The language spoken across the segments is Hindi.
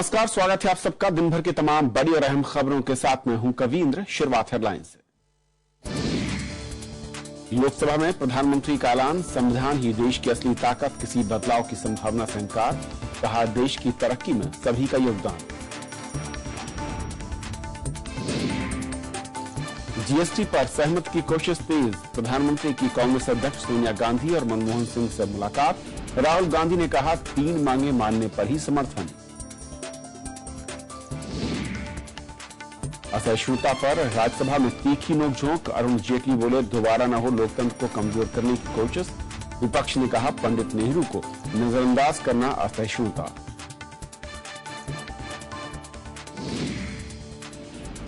नमस्कार, स्वागत है आप सबका दिन भर की तमाम बड़ी और अहम खबरों के साथ। मैं हूं कवींद्र। शुरुआत हेडलाइन से। लोकसभा में प्रधानमंत्री का ऐलान, संविधान ही देश की असली ताकत, किसी बदलाव की संभावना से इंकार। कहा, देश की तरक्की में सभी का योगदान। जीएसटी पर सहमति की कोशिश तेज, प्रधानमंत्री की कांग्रेस अध्यक्ष सोनिया गांधी और मनमोहन सिंह से मुलाकात। राहुल गांधी ने कहा, 3 मांगे मानने पर ही समर्थन। असहिष्णुता पर राज्यसभा में तीखी नोकझोंक, अरुण जेटली बोले, दोबारा न हो लोकतंत्र को कमजोर करने की कोशिश। विपक्ष ने कहा, पंडित नेहरू को नजरअंदाज करना असहिष्णुता।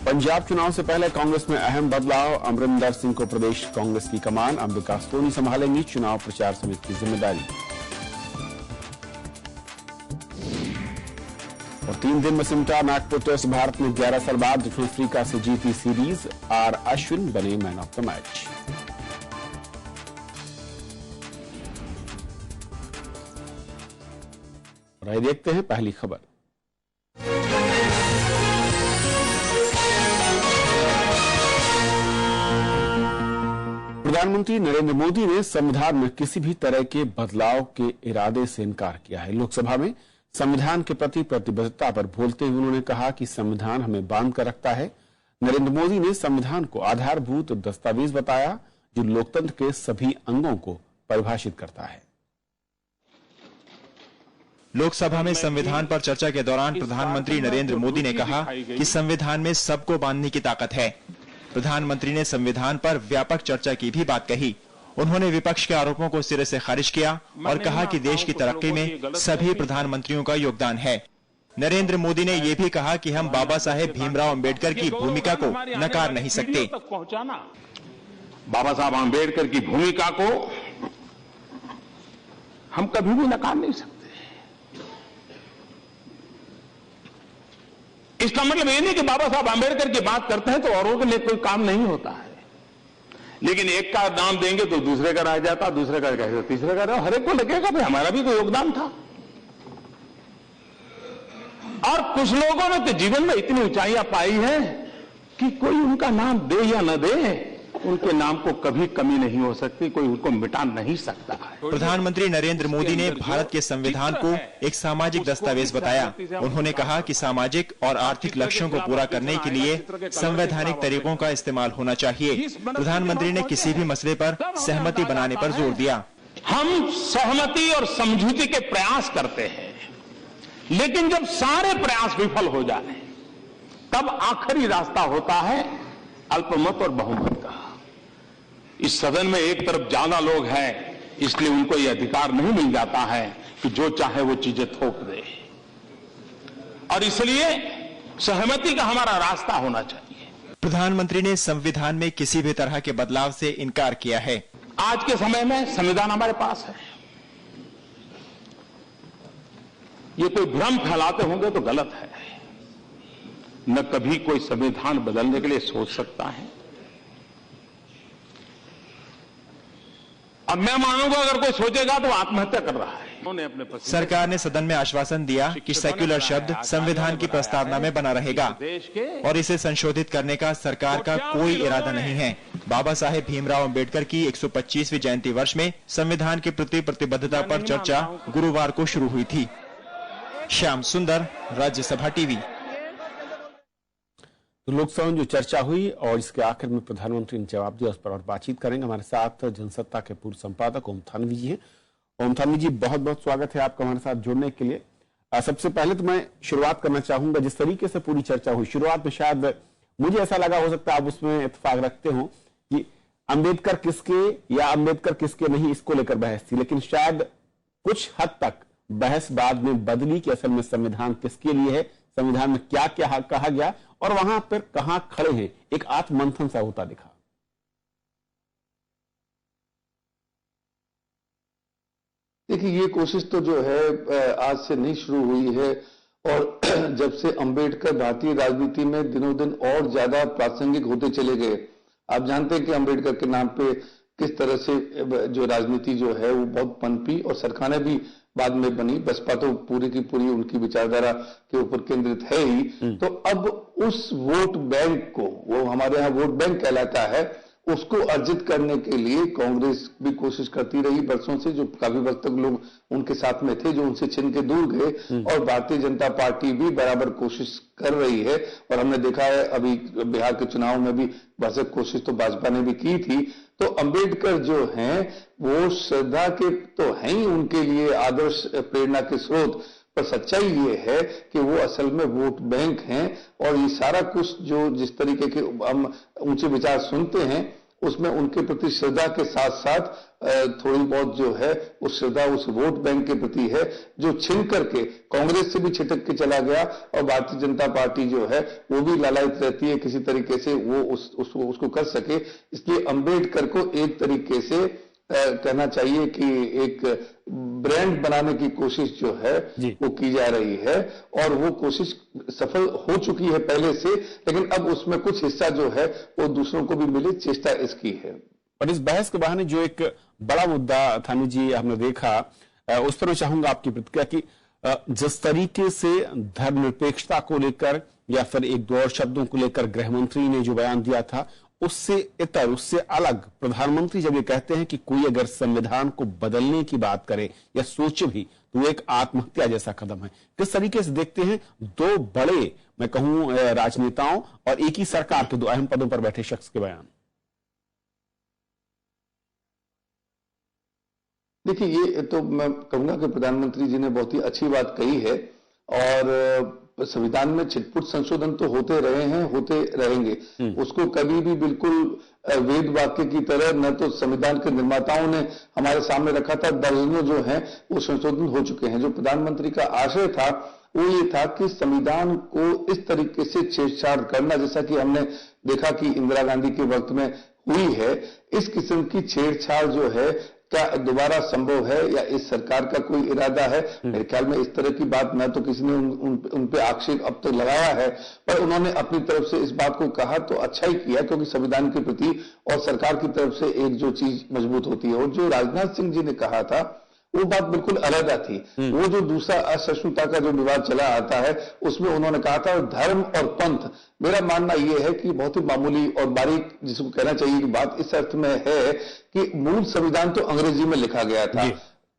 पंजाब चुनाव से पहले कांग्रेस में अहम बदलाव, अमरिंदर सिंह को प्रदेश कांग्रेस की कमान, अंबिका सोनी संभालेंगी चुनाव प्रचार समिति की जिम्मेदारी। और 3 दिन में सिमटा नागपुर टेस्ट, भारत ने 11 साल बाद दक्षिण अफ्रीका से जीती सीरीज। आर अश्विन बने मैन ऑफ द मैच। और आइए देखते हैं पहली खबर। प्रधानमंत्री नरेंद्र मोदी ने संविधान में किसी भी तरह के बदलाव के इरादे से इनकार किया है। लोकसभा में संविधान के प्रति प्रतिबद्धता पर बोलते हुए उन्होंने कहा कि संविधान हमें बांध कर रखता है। नरेंद्र मोदी ने संविधान को आधारभूत दस्तावेज बताया जो लोकतंत्र के सभी अंगों को परिभाषित करता है। लोकसभा में संविधान पर चर्चा के दौरान प्रधानमंत्री नरेंद्र मोदी ने कहा कि संविधान में सबको बांधने की ताकत है। प्रधानमंत्री ने संविधान पर व्यापक चर्चा की भी बात कही। उन्होंने विपक्ष के आरोपों को सिरे से खारिज किया और कहा कि देश की तरक्की में सभी प्रधानमंत्रियों का योगदान है। नरेंद्र मोदी ने यह भी कहा कि हम बाबा साहेब भीमराव अंबेडकर की भूमिका को नकार नहीं सकते। बाबा साहब अंबेडकर की भूमिका को हम कभी भी नकार नहीं सकते। इसका मतलब ये नहीं कि बाबा साहब अंबेडकर की बात करते हैं तो औरों के लिए कोई काम नहीं होता है, लेकिन एक का नाम देंगे तो दूसरे का रह जाता, दूसरे का कहेगा तीसरे का रह, हर एक को लगेगा भाई हमारा भी कोई योगदान था। और कुछ लोगों ने तो जीवन में इतनी ऊंचाइयां पाई है कि कोई उनका नाम दे या न दे, उनके नाम को कभी कमी नहीं हो सकती, कोई उनको मिटा नहीं सकता है। प्रधानमंत्री नरेंद्र मोदी ने भारत के संविधान को एक सामाजिक दस्तावेज बताया। उन्होंने कहा कि सामाजिक और आर्थिक लक्ष्यों को पूरा करने के लिए संवैधानिक तरीकों का इस्तेमाल होना चाहिए। प्रधानमंत्री ने किसी भी मसले पर सहमति बनाने पर जोर दिया। हम सहमति और समझौते के प्रयास करते हैं, लेकिन जब सारे प्रयास विफल हो जाए तब आखिरी रास्ता होता है अल्पमत और बहुमत का। इस सदन में एक तरफ ज्यादा लोग हैं, इसलिए उनको यह अधिकार नहीं मिल जाता है कि जो चाहे वो चीजें थोप दे, और इसलिए सहमति का हमारा रास्ता होना चाहिए। प्रधानमंत्री ने संविधान में किसी भी तरह के बदलाव से इनकार किया है। आज के समय में संविधान हमारे पास है, ये कोई भ्रम फैलाते होंगे तो गलत है। न कभी कोई संविधान बदलने के लिए सोच सकता है। अब मैं मानूंगा अगर कोई सोचेगा तो आत्महत्या कर रहा है। सरकार ने सदन में आश्वासन दिया कि सेक्युलर शब्द संविधान की प्रस्तावना में बना रहेगा और इसे संशोधित करने का सरकार का कोई इरादा नहीं है। बाबा साहेब भीमराव अंबेडकर की 125वीं जयंती वर्ष में संविधान के प्रति प्रतिबद्धता पर चर्चा गुरुवार को शुरू हुई थी। श्याम सुंदर, राज्यसभा टीवी। तो लोकसभा में जो चर्चा हुई और इसके आखिर में प्रधानमंत्री ने जवाब दिया, उस पर और बातचीत करेंगे। हमारे साथ जनसत्ता के पूर्व संपादक ओम थानवी जी हैं। ओम थानवी जी, बहुत बहुत स्वागत है आपका हमारे साथ जुड़ने के लिए। सबसे पहले तो मैं शुरुआत करना चाहूंगा, जिस तरीके से पूरी चर्चा हुई, शुरुआत में शायद मुझे ऐसा लगा, हो सकता है आप उसमें इत्तेफाक रखते हो कि अंबेडकर किसके या अंबेडकर किसके नहीं, इसको लेकर बहस थी, लेकिन शायद कुछ हद तक बहस बाद में बदली कि असल में संविधान किसके लिए है, संविधान में क्या क्या कहा गया और वहां पर कहां खड़े हैं, एक आत्ममंथन सा होता दिखा। देखिए, ये कोशिश तो जो है आज से नहीं शुरू हुई है, और जब से अंबेडकर भारतीय राजनीति में दिनों दिन और ज्यादा प्रासंगिक होते चले गए। आप जानते हैं कि अंबेडकर के नाम पे किस तरह से जो राजनीति जो है वो बहुत पनपी, और सरकारें भी बाद में बनी। बसपा तो पूरी की पूरी उनकी विचारधारा के ऊपर केंद्रित है ही। तो अब उस वोट बैंक को, वो हमारे यहाँ वोट बैंक कहलाता है, उसको अर्जित करने के लिए कांग्रेस भी कोशिश करती रही बरसों से, जो काफी वक्त तक लोग उनके साथ में थे, जो उनसे छिन के दूर गए। और भारतीय जनता पार्टी भी बराबर कोशिश कर रही है। और हमने देखा है अभी बिहार के चुनाव में भी भरसक कोशिश तो भाजपा ने भी की थी। तो अंबेडकर जो हैं वो श्रद्धा के तो हैं ही, उनके लिए आदर्श प्रेरणा के स्रोत, पर सच्चाई ये है कि वो असल में वोट बैंक हैं। और ये सारा कुछ जो जिस तरीके के हम ऊंचे विचार सुनते हैं, उसमें उनके प्रति श्रद्धा के साथ साथ थोड़ी बहुत जो है उस श्रद्धा उस वोट बैंक के प्रति है, जो छिन करके कांग्रेस से भी छिटक के चला गया। और भारतीय जनता पार्टी जो है वो भी लालायित रहती है किसी तरीके से वो उसको कर सके। इसलिए अंबेडकर को एक तरीके से कहना चाहिए कि एक ब्रांड बनाने की कोशिश जो है वो की जा रही है। और वो कोशिश सफल हो चुकी है पहले से, लेकिन अब उसमें कुछ हिस्सा जो है वो दूसरों को भी मिले, चेष्टा इसकी है। और इस बहस के बहाने जो एक बड़ा मुद्दा थानवी जी हमने देखा, उस पर मैं चाहूंगा आपकी प्रतिक्रिया कि जिस तरीके से धर्मनिरपेक्षता को लेकर या फिर एक दो और शब्दों को लेकर गृह मंत्री ने जो बयान दिया था, उससे इतर, उससे अलग प्रधानमंत्री जब ये कहते हैं कि कोई अगर संविधान को बदलने की बात करे या सोचे भी तो वो एक आत्महत्या जैसा कदम है। किस तरीके से देखते हैं दो बड़े, मैं कहूं, राजनेताओं और एक ही सरकार के दो अहम पदों पर बैठे शख्स के बयान? देखिए, ये तो मैं कहूंगा कि प्रधानमंत्री जी ने बहुत ही अच्छी बात कही है। और संविधान में छिटपुट संशोधन तो होते रहे हैं, होते रहेंगे। उसको कभी भी बिल्कुल वेद वाक्य की तरह न तो संविधान के निर्माताओं ने हमारे सामने रखा था, दर्जनों जो हैं वो संशोधन हो चुके हैं। जो प्रधानमंत्री का आशय था वो ये था कि संविधान को इस तरीके से छेड़छाड़ करना, जैसा कि हमने देखा कि इंदिरा गांधी के वक्त में हुई है, इस किस्म की छेड़छाड़ जो है क्या दोबारा संभव है या इस सरकार का कोई इरादा है? मेरे ख्याल में इस तरह की बात न तो किसी ने उन पे आक्षेप अब तक लगाया है, पर उन्होंने अपनी तरफ से इस बात को कहा तो अच्छा ही किया, क्योंकि संविधान के प्रति और सरकार की तरफ से एक जो चीज मजबूत होती है। और जो राजनाथ सिंह जी ने कहा था वो बात बिल्कुल अलग थी। वो जो दूसरा असहिष्णुता का जो विवाद चला आता है उसमें उन्होंने कहा था धर्म और पंथ। मेरा मानना यह है कि बहुत ही मामूली और बारीक जिसको कहना चाहिए कि बात इस अर्थ में है कि मूल संविधान तो अंग्रेजी में लिखा गया था।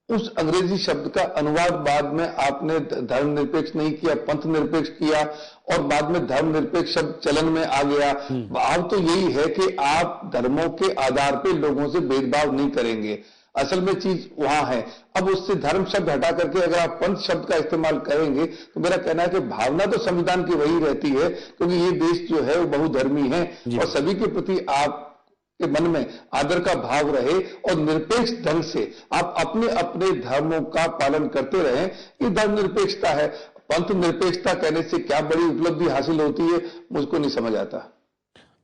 उस अंग्रेजी शब्द का अनुवाद बाद में आपने धर्मनिरपेक्ष नहीं किया, पंथ निरपेक्ष किया, और बाद में धर्मनिरपेक्ष शब्द चलन में आ गया। भाव तो यही है कि आप धर्मों के आधार पर लोगों से भेदभाव नहीं करेंगे। असल में चीज वहां है। अब उससे धर्म शब्द हटा करके अगर आप पंथ शब्द का इस्तेमाल करेंगे तो मेरा कहना है कि भावना तो संविधान की वही रहती है, क्योंकि ये देश जो है वो बहुधर्मी है और सभी के प्रति आप के मन में आदर का भाव रहे और निरपेक्ष ढंग से आप अपने अपने धर्मों का पालन करते रहें। ये धर्मनिरपेक्षता है। पंथ निरपेक्षता कहने से क्या बड़ी उपलब्धि हासिल होती है, मुझको नहीं समझ आता।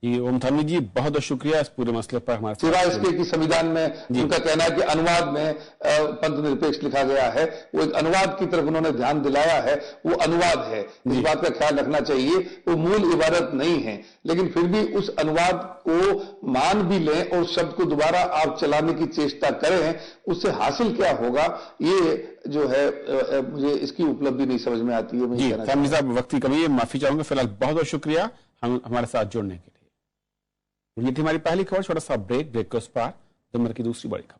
जी ओम थानवी जी, बहुत बहुत शुक्रिया इस पूरे मसले पर हमारे साथ। सिवाय इसके कि संविधान में उनका कहना है कि अनुवाद में पंथ निरपेक्ष लिखा गया है, वो एक अनुवाद की तरफ उन्होंने ध्यान दिलाया है। वो अनुवाद है, इस बात का ख्याल रखना चाहिए। वो मूल इबारत नहीं है, लेकिन फिर भी उस अनुवाद को मान भी लें और शब्द को दोबारा आप चलाने की चेष्टा करें, उससे हासिल क्या होगा ये जो है मुझे इसकी उपलब्धि नहीं समझ में आती है। जी थानवी साहब, वक्त की कमी है, माफी चाहूंगा। फिलहाल बहुत बहुत शुक्रिया हमारे साथ जुड़ने के लिए। ये थी हमारी पहली खबर। छोटा सा ब्रेक के उस पार दिन भर की दूसरी बड़ी खबर।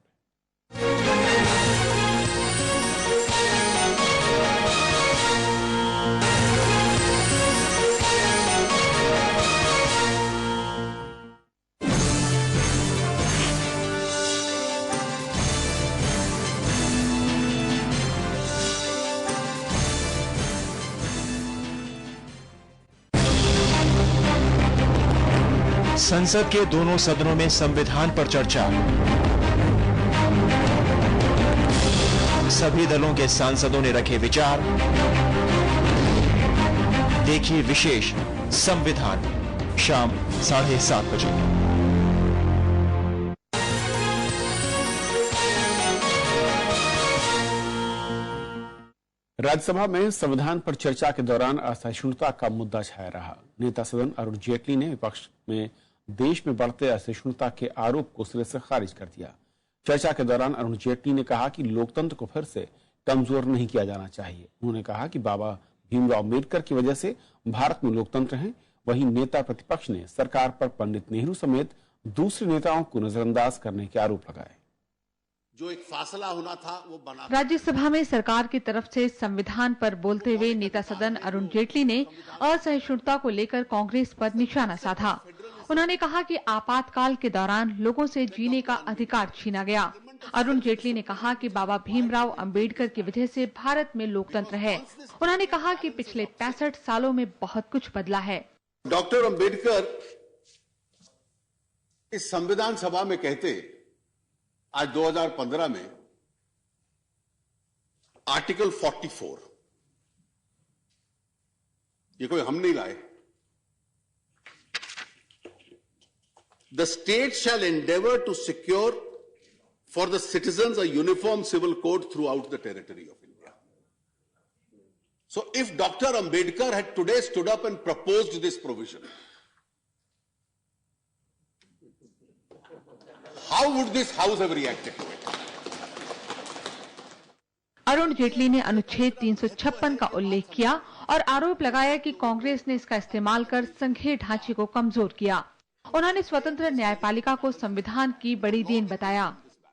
संसद के दोनों सदनों में संविधान पर चर्चा। सभी दलों के सांसदों ने रखे विचार। देखिए विशेष संविधान शाम 7:30 बजे। राज्यसभा में संविधान पर चर्चा के दौरान असहिष्णुता का मुद्दा छाया रहा। नेता सदन अरुण जेटली ने विपक्ष में देश में बढ़ते असहिष्णुता के आरोप को सिरे से खारिज कर दिया। चर्चा के दौरान अरुण जेटली ने कहा कि लोकतंत्र को फिर से कमजोर नहीं किया जाना चाहिए। उन्होंने कहा कि बाबा भीमराव अम्बेडकर की वजह से भारत में लोकतंत्र है। वहीं नेता प्रतिपक्ष ने सरकार पर पंडित नेहरू समेत दूसरे नेताओं को नजरअंदाज करने के आरोप लगाए। जो एक फासला होना था वो बना। राज्यसभा में सरकार की तरफ से संविधान पर बोलते हुए नेता सदन अरुण जेटली ने असहिष्णुता को लेकर कांग्रेस पर निशाना साधा। उन्होंने कहा कि आपातकाल के दौरान लोगों से जीने का अधिकार छीना गया। अरुण जेटली ने कहा कि बाबा भीमराव अंबेडकर की वजह से भारत में लोकतंत्र है। उन्होंने कहा कि पिछले 65 सालों में बहुत कुछ बदला है। डॉक्टर अंबेडकर इस संविधान सभा में कहते, आज 2015 में आर्टिकल 44, ये कोई हम नहीं लाए, the state shall endeavour to secure for the citizens a uniform civil code throughout the territory of India. So if Dr. Ambedkar had today stood up and proposed this provision, how would this house have reacted to it? Arun Jaitley ने अनुच्छेद 356 का उल्लेख किया और आरोप लगाया कि कांग्रेस ने इसका इस्तेमाल कर संघीय ढांचे को कमजोर किया। उन्होंने स्वतंत्र न्यायपालिका को संविधान की बड़ी देन बताया।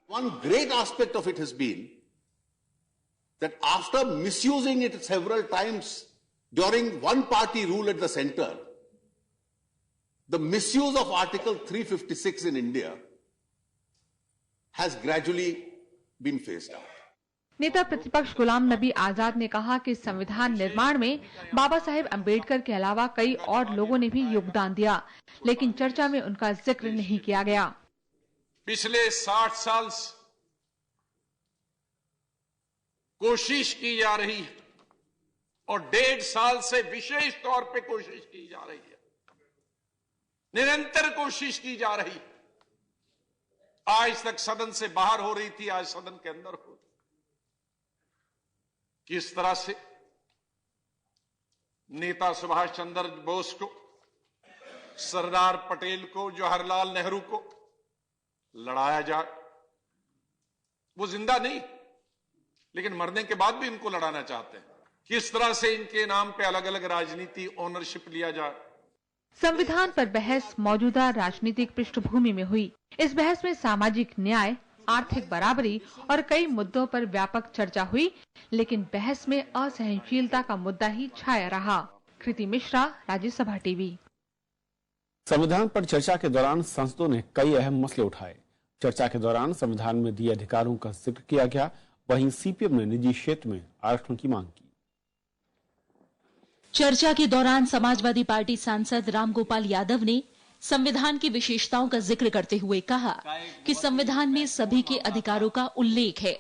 One great aspect of it has been that after misusing it several times during one party rule at the center, the misuse of Article 356 in India has gradually been phased out. नेता प्रतिपक्ष गुलाम नबी आजाद ने कहा कि संविधान निर्माण में बाबा साहेब अंबेडकर के अलावा कई और लोगों ने भी योगदान दिया, लेकिन चर्चा में उनका जिक्र नहीं किया गया। पिछले 60 साल से कोशिश की जा रही है और 1.5 साल से विशेष तौर पे कोशिश की जा रही है, निरंतर कोशिश की जा रही है। आज तक सदन से बाहर हो रही थी, आज सदन के अंदर हो। किस तरह से नेता सुभाष चंद्र बोस को, सरदार पटेल को, जवाहरलाल नेहरू को लड़ाया जाए। वो जिंदा नहीं, लेकिन मरने के बाद भी इनको लड़ाना चाहते हैं। किस तरह से इनके नाम पे अलग अलग राजनीति ओनरशिप लिया जाए। संविधान पर बहस मौजूदा राजनीतिक पृष्ठभूमि में हुई। इस बहस में सामाजिक न्याय, आर्थिक बराबरी और कई मुद्दों पर व्यापक चर्चा हुई, लेकिन बहस में असहनशीलता का मुद्दा ही छाया रहा। कृति मिश्रा, राज्यसभा टीवी। संविधान पर चर्चा के दौरान सांसदों ने कई अहम मसले उठाए। चर्चा के दौरान संविधान में दिए अधिकारों का जिक्र किया गया। वहीं सीपीएम ने निजी क्षेत्र में आरक्षण की मांग की। चर्चा के दौरान समाजवादी पार्टी सांसद रामगोपाल यादव ने संविधान की विशेषताओं का जिक्र करते हुए कहा कि संविधान में सभी के अधिकारों का उल्लेख है।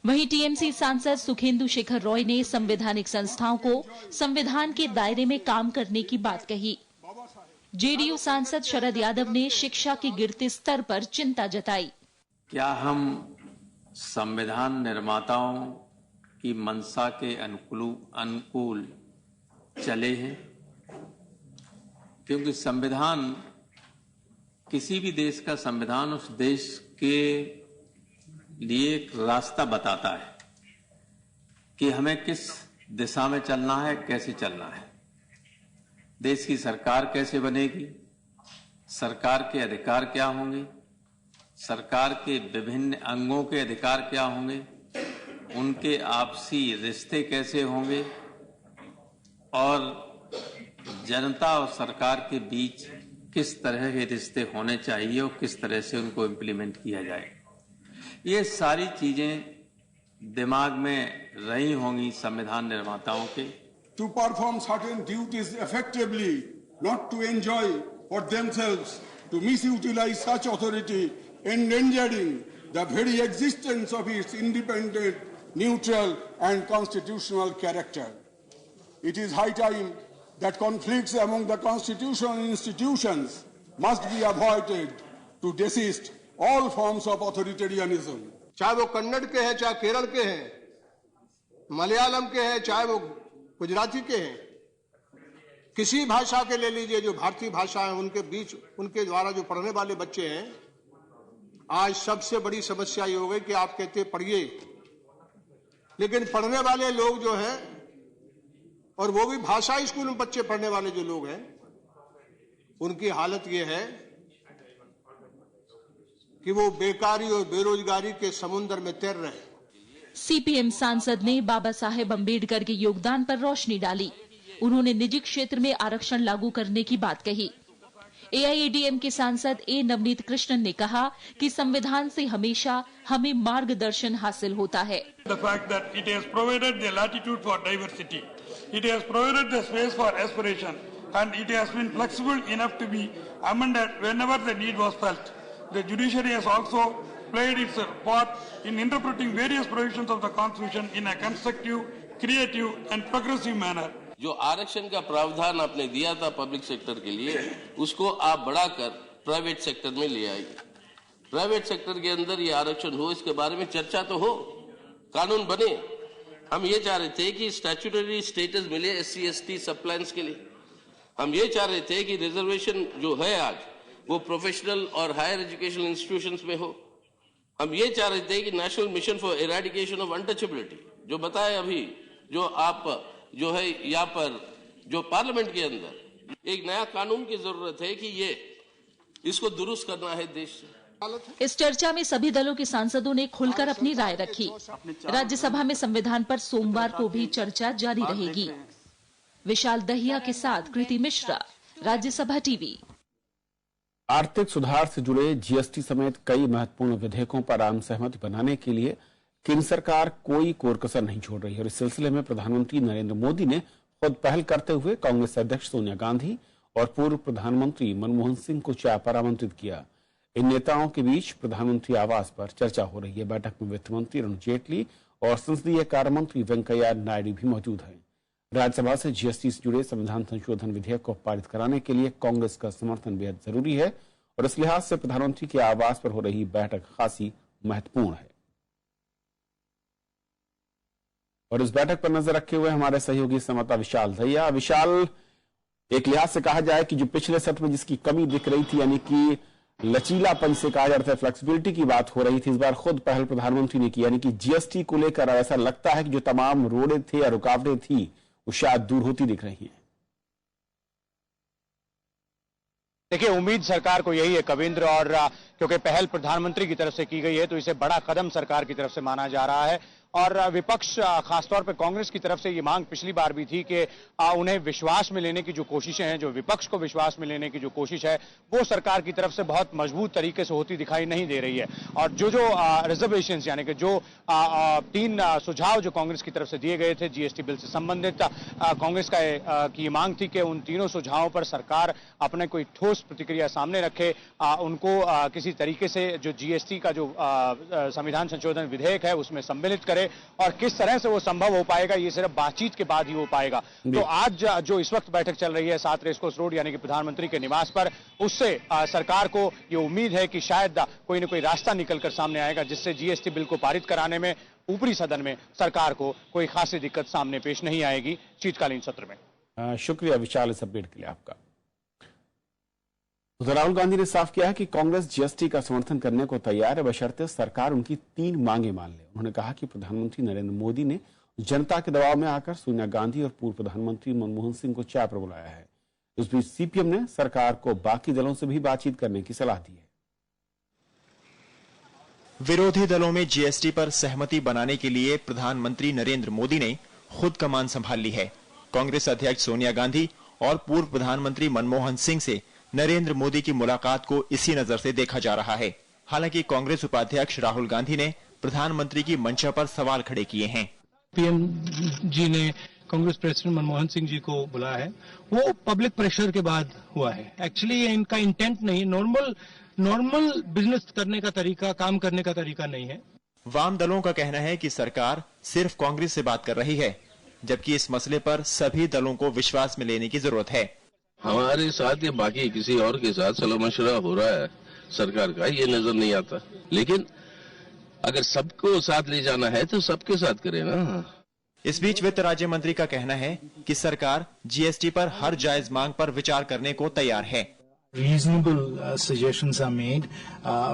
वहीं टीएमसी सांसद सुखेंदु शेखर रॉय ने संवैधानिक संस्थाओं को संविधान के दायरे में काम करने की बात कही। जेडीयू सांसद शरद यादव ने शिक्षा के गिरते स्तर पर चिंता जताई। क्या हम संविधान निर्माताओं की मंशा के अनुकूल चले हैं? क्योंकि संविधान, किसी भी देश का संविधान उस देश के लिए एक रास्ता बताता है कि हमें किस दिशा में चलना है, कैसे चलना है। देश की सरकार कैसे बनेगी, सरकार के अधिकार क्या होंगे, सरकार के विभिन्न अंगों के अधिकार क्या होंगे, उनके आपसी रिश्ते कैसे होंगे और जनता और सरकार के बीच किस तरह के रिश्ते होने चाहिए और किस तरह से उनको इम्प्लीमेंट किया जाए। ये सारी चीजें दिमाग में रही होंगी संविधान निर्माताओं के। To perform certain duties effectively, not to enjoy for themselves, to misutilize such authority, endangering the very existence of its independent, neutral and constitutional character. It is high time that conflicts among the constitutional institutions must be avoided to desist all forms of authoritarianism. चाहे वो कन्नड़ के हैं, चाहे केरल के हैं, मलयालम के हैं, चाहे वो गुजराती के हैं, किसी भाषा के ले लीजिए, जो भारतीय भाषा है उनके बीच, उनके द्वारा जो पढ़ने वाले बच्चे हैं, आज सबसे बड़ी समस्या ये हो गई कि आप कहते पढ़िए, लेकिन पढ़ने वाले लोग जो हैं, और वो भी भाषा स्कूल में बच्चे पढ़ने वाले जो लोग हैं, उनकी हालत ये है कि वो बेकारी और बेरोजगारी के समुद्र में तैर रहे हैं। सीपीएम सांसद ने बाबा साहेब अम्बेडकर के योगदान पर रोशनी डाली। उन्होंने निजी क्षेत्र में आरक्षण लागू करने की बात कही। एआईएडीएम के सांसद ए नवनीत कृष्णन ने कहा कि संविधान से हमेशा हमें मार्गदर्शन हासिल होता है। The fact that it has provided the latitude for diversity, it has provided the space for aspiration, and it has been flexible enough to be amended whenever the need was felt. The judiciary has also played its part in interpreting various provisions of the Constitution in a constructive, creative, and progressive manner. जो आरक्षण का प्रावधान आपने दिया था पब्लिक सेक्टर के लिए, उसको आप बढ़ाकर प्राइवेट सेक्टर में ले आइए। प्राइवेट सेक्टर के अंदर ये आरक्षण हो, इसके बारे में चर्चा तो हो, कानून बने। हम ये चाह रहे थे कि स्टैट्यूटरी स्टेटस मिले एससी एसटी सब प्लान्स के लिए। हम ये चाह रहे थे कि रिजर्वेशन जो है आज वो प्रोफेशनल और हायर एजुकेशनल इंस्टीट्यूशंस में हो। हम ये चाह रहे थे कि national mission for eradication of untouchability जो बताए अभी, जो आप जो है यहाँ पर जो पार्लियामेंट के अंदर एक नया कानून की जरूरत है कि ये इसको दुरुस्त करना है देश से। इस चर्चा में सभी दलों के सांसदों ने खुलकर अपनी राय रखी। राज्यसभा में संविधान पर सोमवार को भी चर्चा जारी रहेगी। विशाल दहिया के साथ कृति मिश्रा, राज्यसभा टीवी। आर्थिक सुधार से जुड़े जीएसटी समेत कई महत्वपूर्ण विधेयकों पर आम सहमति बनाने के लिए केंद्र सरकार कोई कोर-कसर नहीं छोड़ रही है और इस सिलसिले में प्रधानमंत्री नरेंद्र मोदी ने खुद पहल करते हुए कांग्रेस अध्यक्ष सोनिया गांधी और पूर्व प्रधानमंत्री मनमोहन सिंह को चाय पर आमंत्रित किया। इन नेताओं के बीच प्रधानमंत्री आवास पर चर्चा हो रही है। बैठक में वित्त मंत्री अरुण जेटली और संसदीय कार्य मंत्री वेंकैया नायडू भी मौजूद हैं। राज्यसभा से जीएसटी से जुड़े संविधान संशोधन विधेयक को पारित कराने के लिए कांग्रेस का समर्थन बेहद जरूरी है और इस लिहाज से प्रधानमंत्री के आवास पर हो रही बैठक खासी महत्वपूर्ण है। और इस बैठक पर नजर रखे हुए हमारे सहयोगी संवाददाता विशाल दहिया। विशाल, एक लिहाज से कहा जाए कि जो पिछले सत्र में जिसकी कमी दिख रही थी, यानी कि लचीलापन से कहा जाता है, फ्लेक्सिबिलिटी की बात हो रही थी, इस बार खुद पहल प्रधानमंत्री ने की, यानी कि जीएसटी को लेकर ऐसा लगता है कि जो तमाम रोड़े थे या रुकावटें थी वो शायद दूर होती दिख रही हैं। देखिए, उम्मीद सरकार को यही है कविंद्र, और क्योंकि पहल प्रधानमंत्री की तरफ से की गई है तो इसे बड़ा कदम सरकार की तरफ से माना जा रहा है। और विपक्ष, खासतौर पर कांग्रेस की तरफ से ये मांग पिछली बार भी थी कि उन्हें विश्वास में लेने की जो कोशिशें हैं, जो विपक्ष को विश्वास में लेने की जो कोशिश है, वो सरकार की तरफ से बहुत मजबूत तरीके से होती दिखाई नहीं दे रही है। और जो रिजर्वेशंस, यानी कि जो 3 सुझाव जो कांग्रेस की तरफ से दिए गए थे जीएसटी बिल से संबंधित, कांग्रेस की ये मांग थी कि उन तीनों सुझावों पर सरकार अपने कोई ठोस प्रतिक्रिया सामने रखे, उनको किसी तरीके से जो जीएसटी का जो संविधान संशोधन विधेयक है उसमें सम्मिलित करे, और किस तरह से वो संभव हो पाएगा ये सिर्फ बातचीत के बाद ही हो पाएगा। तो आज जो इस वक्त बैठक चल रही है 7 रेसकोर्स रोड यानी कि प्रधानमंत्री के निवास पर, उससे सरकार को ये उम्मीद है कि शायद कोई न कोई रास्ता निकलकर सामने आएगा जिससे जीएसटी बिल को पारित कराने में ऊपरी सदन में सरकार को कोई खासी दिक्कत सामने पेश नहीं आएगी शीतकालीन सत्र में। शुक्रिया विशाल इस अपडेट के लिए आपका। उधर राहुल गांधी ने साफ किया है कि कांग्रेस जीएसटी का समर्थन करने को तैयार है बशर्ते सरकार उनकी 3 मांगे मान ले। उन्होंने कहा कि प्रधानमंत्री नरेंद्र मोदी ने जनता के दबाव में आकर सोनिया गांधी और पूर्व प्रधानमंत्री मनमोहन सिंह को चाय पर बुलाया है। इस बीच सीपीएम ने सरकार को बाकी दलों से भी बातचीत करने की सलाह दी है। विरोधी दलों में जीएसटी पर सहमति बनाने के लिए प्रधानमंत्री नरेंद्र मोदी ने खुद कमान संभाल ली है। कांग्रेस अध्यक्ष सोनिया गांधी और पूर्व प्रधानमंत्री मनमोहन सिंह से नरेंद्र मोदी की मुलाकात को इसी नजर से देखा जा रहा है। हालांकि कांग्रेस उपाध्यक्ष राहुल गांधी ने प्रधानमंत्री की मंशा पर सवाल खड़े किए हैं। पीएम जी ने कांग्रेस प्रेसिडेंट मनमोहन सिंह जी को बुलाया है, वो पब्लिक प्रेशर के बाद हुआ है। एक्चुअली इनका इंटेंट नहीं, नॉर्मल बिजनेस करने का तरीका, काम करने का तरीका नहीं है। वाम दलों का कहना है कि सरकार सिर्फ कांग्रेस से बात कर रही है, जबकि इस मसले पर सभी दलों को विश्वास में लेने की जरूरत है। हमारे साथ या बाकी किसी और के साथ सलाह मशवरा हो रहा है सरकार का, ये नजर नहीं आता। लेकिन अगर सबको साथ ले जाना है तो सबके साथ करें ना। इस बीच वित्त राज्य मंत्री का कहना है कि सरकार जीएसटी पर हर जायज मांग पर विचार करने को तैयार है। Reasonable suggestions are made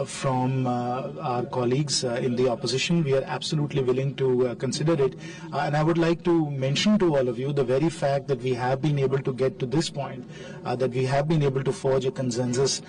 from our colleagues in the opposition. We are absolutely willing to consider it. And I would like to mention to all of you the very fact that we have been able to get to this point, that we have been able to forge a consensus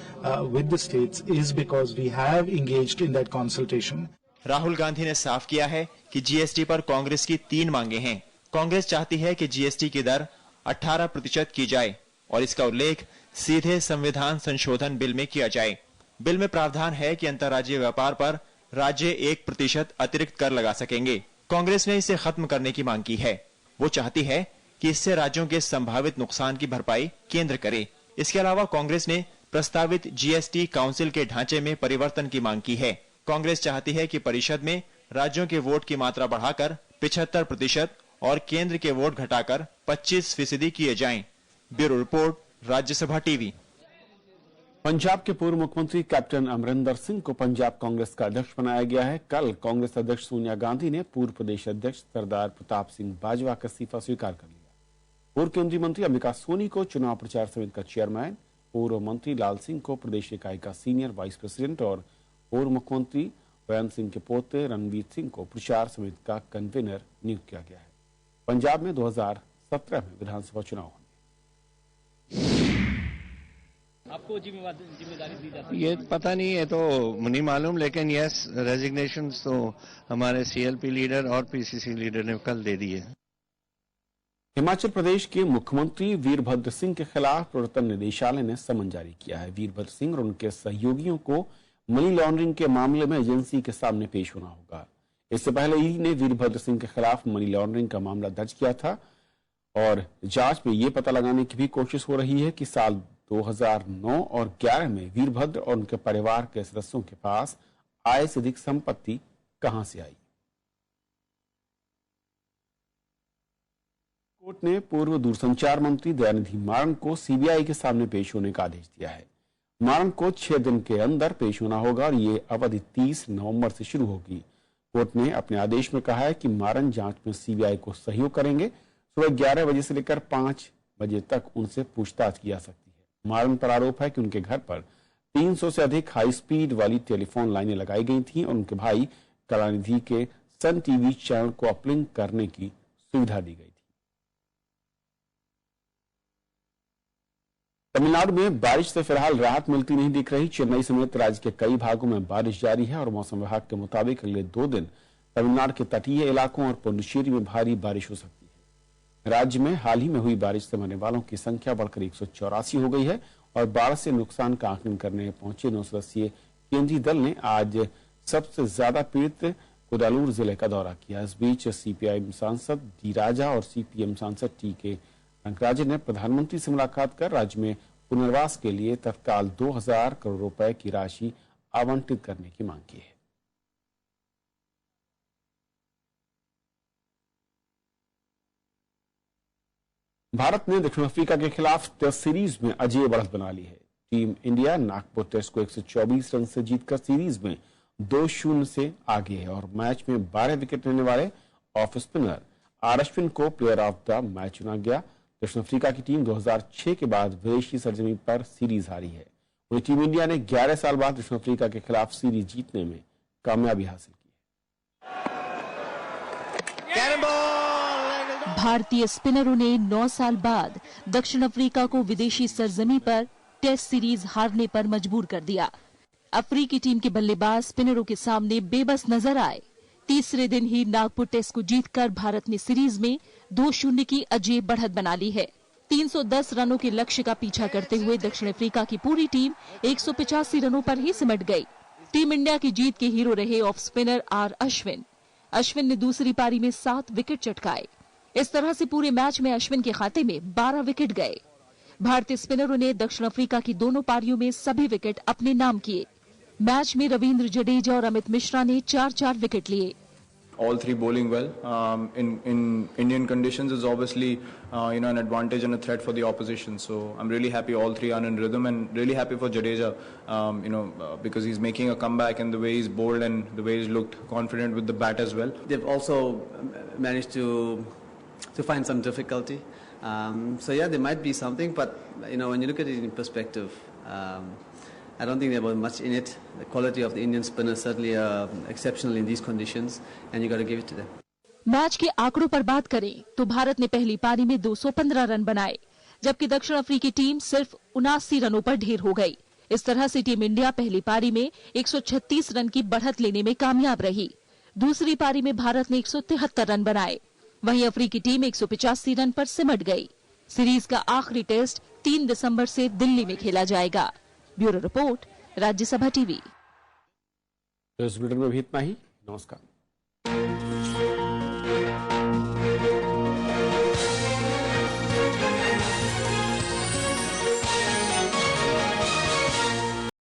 with the states is because we have engaged in that consultation. Rahul Gandhi ने साफ किया है कि जीएसटी पर कांग्रेस की 3 मांगे हैं। कांग्रेस चाहती है कि जीएसटी की दर 18% की जाए और इसका उल्लेख सीधे संविधान संशोधन बिल में किया जाए। बिल में प्रावधान है कि अंतर्राज्यीय व्यापार पर राज्य 1% अतिरिक्त कर लगा सकेंगे। कांग्रेस ने इसे खत्म करने की मांग की है। वो चाहती है कि इससे राज्यों के संभावित नुकसान की भरपाई केंद्र करे। इसके अलावा कांग्रेस ने प्रस्तावित जीएसटी काउंसिल के ढांचे में परिवर्तन की मांग की है। कांग्रेस चाहती है कि परिषद में राज्यों के वोट की मात्रा बढ़ाकर 75% और केंद्र के वोट घटाकर 25% किए जाएं। Bureau report, Rajya Sabha TV. Punjab के पूर्व मुख्यमंत्री कैप्टन अमरिंदर सिंह को पंजाब कांग्रेस का अध्यक्ष बनाया गया है। कल कांग्रेस अध्यक्ष सोनिया गांधी ने पूर्व प्रदेश अध्यक्ष सरदार प्रताप सिंह बाजवा का इस्तीफा स्वीकार कर लिया। पूर्व केंद्रीय मंत्री अंबिका सोनी को चुनाव प्रचार समिति का चेयरमैन, पूर्व मंत्री लाल सिंह को प्रदेश इकाई का सीनियर वाइस प्रेसिडेंट और पूर्व मुख्यमंत्री वयंत सिंह के पोते रणवीर सिंह को प्रचार समिति का कन्वीनर नियुक्त किया गया है। पंजाब में 2017 में विधानसभा चुनाव होंगे। आपको जिम्मेदारी दी जाती है? ये पता नहीं, है तो नहीं मालूम, लेकिन यस रेजिग्नेशन तो हमारे सीएलपी लीडर और पीसीसी लीडर ने कल दे दी है। हिमाचल प्रदेश के मुख्यमंत्री वीरभद्र सिंह के खिलाफ प्रवर्तन निदेशालय ने समन जारी किया है। वीरभद्र सिंह और उनके सहयोगियों को मनी लॉन्ड्रिंग के मामले में एजेंसी के सामने पेश होना होगा। इससे पहले ईडी ने वीरभद्र सिंह के खिलाफ मनी लॉन्ड्रिंग का मामला दर्ज किया था और जांच में यह पता लगाने की भी कोशिश हो रही है कि साल 2009 और 11 में वीरभद्र और उनके परिवार के सदस्यों के पास आय से अधिक संपत्ति कहां से आई। कोर्ट ने पूर्व दूरसंचार मंत्री दयानिधि मारन को सीबीआई के सामने पेश होने का आदेश दिया है। मारन को 6 दिन के अंदर पेश होना होगा और ये अवधि 30 नवंबर से शुरू होगी। कोर्ट ने अपने आदेश में कहा है कि मारन जांच में सीबीआई को सहयोग करेंगे। सुबह 11 बजे से लेकर 5 बजे तक उनसे पूछताछ की जा सकती है। मारन पर आरोप है कि उनके घर पर 300 से अधिक हाई स्पीड वाली टेलीफोन लाइनें लगाई गई थीं और उनके भाई कलानिधि के सन टीवी चैनल को अपलिंक करने की सुविधा दी गई थी। तमिलनाडु में बारिश से फिलहाल राहत मिलती नहीं दिख रही। चेन्नई समेत राज्य के कई भागों में बारिश जारी है और मौसम विभाग के मुताबिक अगले 2 दिन तमिलनाडु के तटीय इलाकों और पुडुचेरी में भारी बारिश हो सकती है। राज्य में हाल ही में हुई बारिश से मरने वालों की संख्या बढ़कर 184 हो गई है और बाढ़ से नुकसान का आकलन करने पहुंचे 9 सदस्यीय केंद्रीय दल ने आज सबसे ज्यादा पीड़ित कुडालूर जिले का दौरा किया। इस बीच सीपीआईएम सांसद डी राजा और सीपीएम सांसद टी.के. रंगराजन ने प्रधानमंत्री से मुलाकात कर राज्य में पुनर्वास के लिए तत्काल 2000 करोड़ रुपए की राशि आवंटित करने की मांग की है। भारत ने दक्षिण अफ्रीका के खिलाफ टेस्ट सीरीज में अजेय बढ़त बना ली है। टीम इंडिया नागपुर टेस्ट को 124 रन से जीतकर सीरीज में 2-0 से आगे है और मैच में 12 विकेट लेने वाले ऑफ स्पिनर आर अश्विन को प्लेयर ऑफ द मैच चुना गया। दक्षिण अफ्रीका की टीम 2006 के बाद विदेशी सरजमी पर सीरीज हारी है। वहीं टीम इंडिया ने 11 साल बाद दक्षिण अफ्रीका के खिलाफ सीरीज जीतने में कामयाबी हासिल की है। भारतीय स्पिनरों ने 9 साल बाद दक्षिण अफ्रीका को विदेशी सरजमी पर टेस्ट सीरीज हारने पर मजबूर कर दिया। अफ्रीकी टीम के बल्लेबाज स्पिनरों के सामने बेबस नजर आए। तीसरे दिन ही नागपुर टेस्ट को जीतकर भारत ने सीरीज में 2-0 की अजेय बढ़त बना ली है। 310 रनों के लक्ष्य का पीछा करते हुए दक्षिण अफ्रीका की पूरी टीम 185 रनों पर ही सिमट गई। टीम इंडिया की जीत के हीरो रहे off spinner R Ashwin. Ashwin ने दूसरी पारी में 7 विकेट चटकाए। इस तरह से पूरे मैच में अश्विन के खाते में 12 विकेट गए। भारतीय स्पिनरों ने दक्षिण अफ्रीका की दोनों पारियों में सभी विकेट अपने नाम किए। मैच में रविंद्र जडेजा और अमित मिश्रा ने 4-4 विकेट लिए। All three bowling well. In Indian conditions is obviously an advantage and a threat for the opposition. So I'm really happy all three are in rhythm and really happy for Jadeja. Because he's making a comeback and the way he's bowled and the way he's looked confident with the bat as well. They've also managed to find some difficulty. So yeah, there might be something, but when you look at it in perspective, I don't think there was much in it. The quality of the Indian spinners certainly exceptional in these conditions, and you got to give it to them. Match के आंकड़ों पर बात करें तो भारत ने पहली पारी में 215 रन बनाए, जबकि दक्षिण अफ्रीकी टीम सिर्फ 79 रनों पर ढेर हो गई। इस तरह से टीम इंडिया पहली पारी में 136 रन की बढ़त लेने में कामयाब रही। दूसरी पारी में भारत ने 173 रन बनाए, वहीं अफ्रीकी टीम 185 रन पर सिमट गई। सीरीज का आखिरी टेस्ट 3 दिसंबर से दिल्ली में खेला जाएगा। Bureau report, Rajya Sabha TV. इस बुलेटिन में भी इतना ही। नमस्कार।